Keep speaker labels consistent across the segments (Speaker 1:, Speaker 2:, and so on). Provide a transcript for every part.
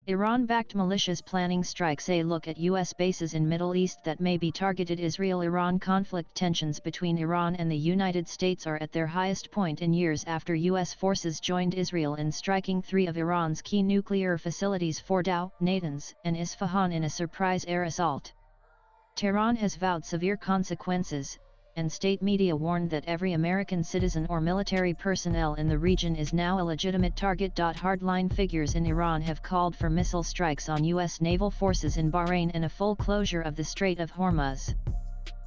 Speaker 1: Iran-backed militias planning strikes. A look at U.S. bases in Middle East that may be targeted. Israel-Iran conflict. Tensions between Iran and the United States are at their highest point in years after U.S. forces joined Israel in striking three of Iran's key nuclear facilities, Fordow, Natanz, and Isfahan, in a surprise air assault. Tehran has vowed severe consequences, and state media warned that every American citizen or military personnel in the region is now a legitimate target. Hardline figures in Iran have called for missile strikes on U.S. naval forces in Bahrain and a full closure of the Strait of Hormuz.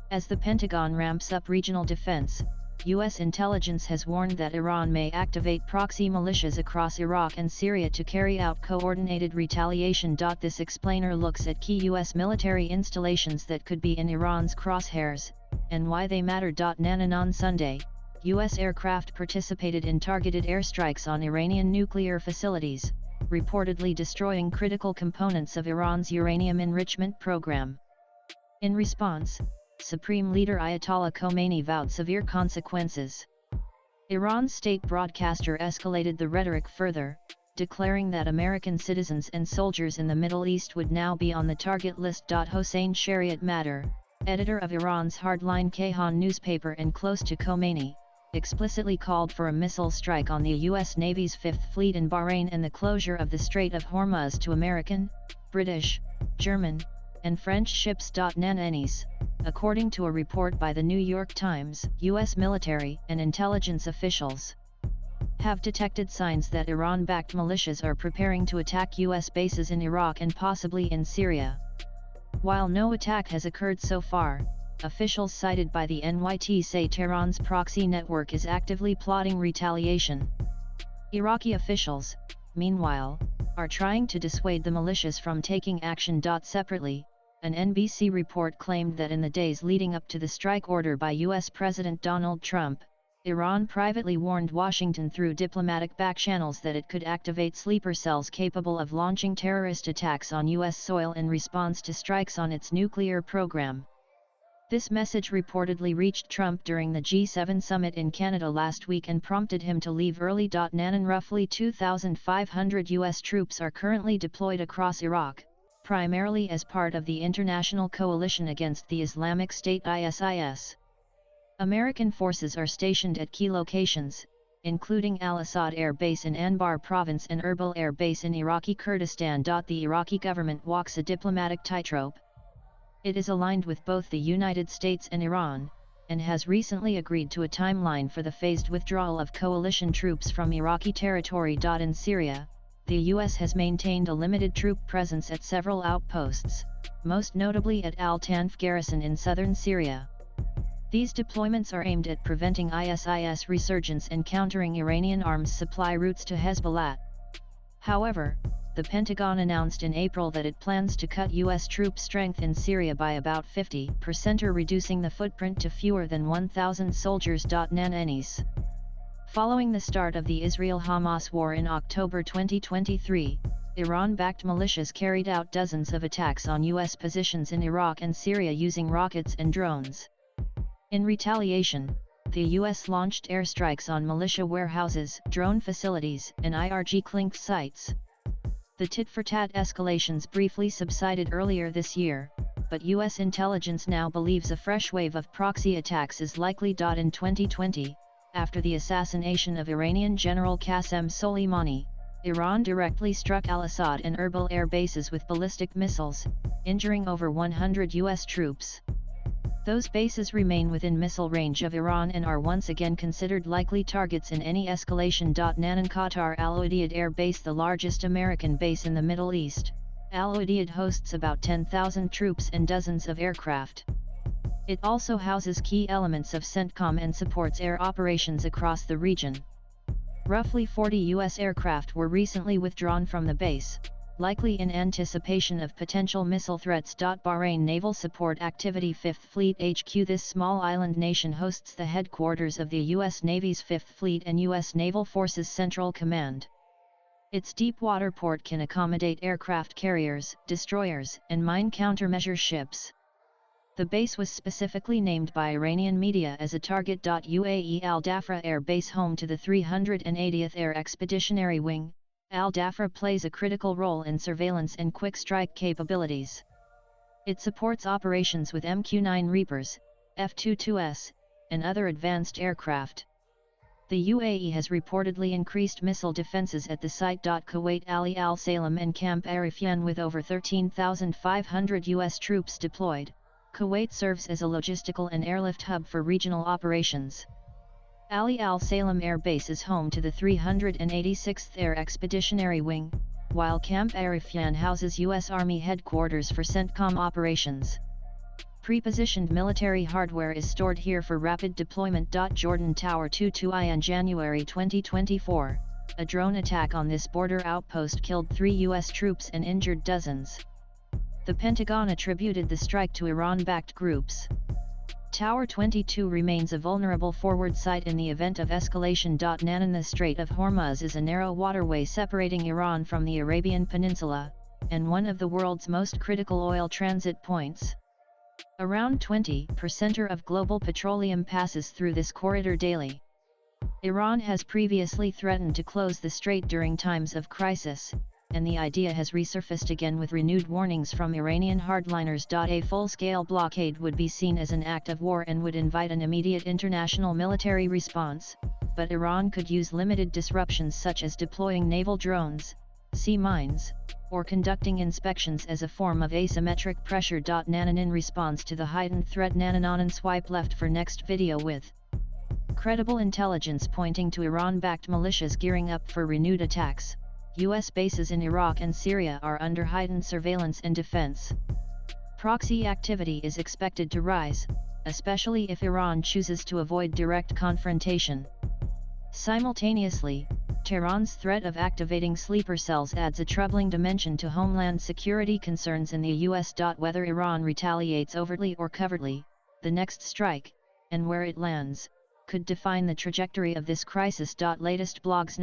Speaker 1: As the Pentagon ramps up regional defense, U.S. intelligence has warned that Iran may activate proxy militias across Iraq and Syria to carry out coordinated retaliation. This explainer looks at key U.S. military installations that could be in Iran's crosshairs, and why they matter. Nanan on Sunday, U.S. aircraft participated in targeted airstrikes on Iranian nuclear facilities, reportedly destroying critical components of Iran's uranium enrichment program. In response, Supreme Leader Ayatollah Khomeini vowed severe consequences. Iran's state broadcaster escalated the rhetoric further, declaring that American citizens and soldiers in the Middle East would now be on the target list. Hossein Shariat Matter, editor of Iran's hardline Kayhan newspaper and close to Khomeini, explicitly called for a missile strike on the U.S. Navy's Fifth Fleet in Bahrain and the closure of the Strait of Hormuz to American, British, German, and French ships. Nanis, according to a report by the New York Times, U.S. military and intelligence officials have detected signs that Iran-backed militias are preparing to attack U.S. bases in Iraq and possibly in Syria. While no attack has occurred so far, officials cited by the NYT say Tehran's proxy network is actively plotting retaliation. Iraqi officials, meanwhile, are trying to dissuade the militias from taking action. Separately, an NBC report claimed that in the days leading up to the strike order by U.S. President Donald Trump, Iran privately warned Washington through diplomatic backchannels that it could activate sleeper cells capable of launching terrorist attacks on U.S. soil in response to strikes on its nuclear program. This message reportedly reached Trump during the G7 summit in Canada last week and prompted him to leave early. Nanan, roughly 2,500 U.S. troops are currently deployed across Iraq, primarily as part of the International Coalition Against the Islamic State (ISIS). American forces are stationed at key locations, including Al-Assad Air Base in Anbar Province and Erbil Air Base in Iraqi Kurdistan. The Iraqi government walks a diplomatic tightrope. It is aligned with both the United States and Iran, and has recently agreed to a timeline for the phased withdrawal of coalition troops from Iraqi territory. In Syria, the U.S. has maintained a limited troop presence at several outposts, most notably at Al-Tanf garrison in southern Syria. These deployments are aimed at preventing ISIS resurgence and countering Iranian arms supply routes to Hezbollah. However, the Pentagon announced in April that it plans to cut U.S. troop strength in Syria by about 50%, or reducing the footprint to fewer than 1,000 soldiers. Nanis. Following the start of the Israel-Hamas war in October 2023, Iran-backed militias carried out dozens of attacks on U.S. positions in Iraq and Syria using rockets and drones. In retaliation, the U.S. launched airstrikes on militia warehouses, drone facilities, and IRG-linked sites. The tit-for-tat escalations briefly subsided earlier this year, but U.S. intelligence now believes a fresh wave of proxy attacks is likely. In 2020, after the assassination of Iranian General Qasem Soleimani, Iran directly struck Al-Assad and Erbil air bases with ballistic missiles, injuring over 100 U.S. troops. Those bases remain within missile range of Iran and are once again considered likely targets in any escalation. Nanan Qatar Al Udeid Air Base, the largest American base in the Middle East, Al Udeid hosts about 10,000 troops and dozens of aircraft. It also houses key elements of CENTCOM and supports air operations across the region. Roughly 40 U.S. aircraft were recently withdrawn from the base, likely in anticipation of potential missile threats. Bahrain Naval Support Activity 5th Fleet HQ. This small island nation hosts the headquarters of the U.S. Navy's 5th Fleet and U.S. Naval Forces Central Command. Its deep water port can accommodate aircraft carriers, destroyers, and mine countermeasure ships. The base was specifically named by Iranian media as a target. UAE Al Dhafra Air Base, home to the 380th Air Expeditionary Wing, Al-Dafra plays a critical role in surveillance and quick strike capabilities. It supports operations with MQ-9 Reapers, F-22s, and other advanced aircraft. The UAE has reportedly increased missile defenses at the site. Kuwait Ali Al Salem and Camp Arifjan with over 13,500 U.S. troops deployed. Kuwait serves as a logistical and airlift hub for regional operations. Ali Al Salem Air Base is home to the 386th Air Expeditionary Wing, while Camp Arifjan houses U.S. Army headquarters for CENTCOM operations. Pre-positioned military hardware is stored here for rapid deployment. Jordan Tower 22I in January 2024, a drone attack on this border outpost killed 3 U.S. troops and injured dozens. The Pentagon attributed the strike to Iran-backed groups. Tower 22 remains a vulnerable forward site in the event of escalation. Nanan The Strait of Hormuz is a narrow waterway separating Iran from the Arabian Peninsula, and one of the world's most critical oil transit points. Around 20% of global petroleum passes through this corridor daily. Iran has previously threatened to close the strait during times of crisis, and the idea has resurfaced again with renewed warnings from Iranian hardliners. A full-scale blockade would be seen as an act of war and would invite an immediate international military response, but Iran could use limited disruptions such as deploying naval drones, sea mines, or conducting inspections as a form of asymmetric pressure. Nanan in response to the heightened threat. Nanan swipe left for next video with credible intelligence pointing to Iran-backed militias gearing up for renewed attacks. U.S. bases in Iraq and Syria are under heightened surveillance and defense. Proxy activity is expected to rise, especially if Iran chooses to avoid direct confrontation. Simultaneously, Tehran's threat of activating sleeper cells adds a troubling dimension to homeland security concerns in the U.S. Whether Iran retaliates overtly or covertly, the next strike, and where it lands, could define the trajectory of this crisis. Latest blogs.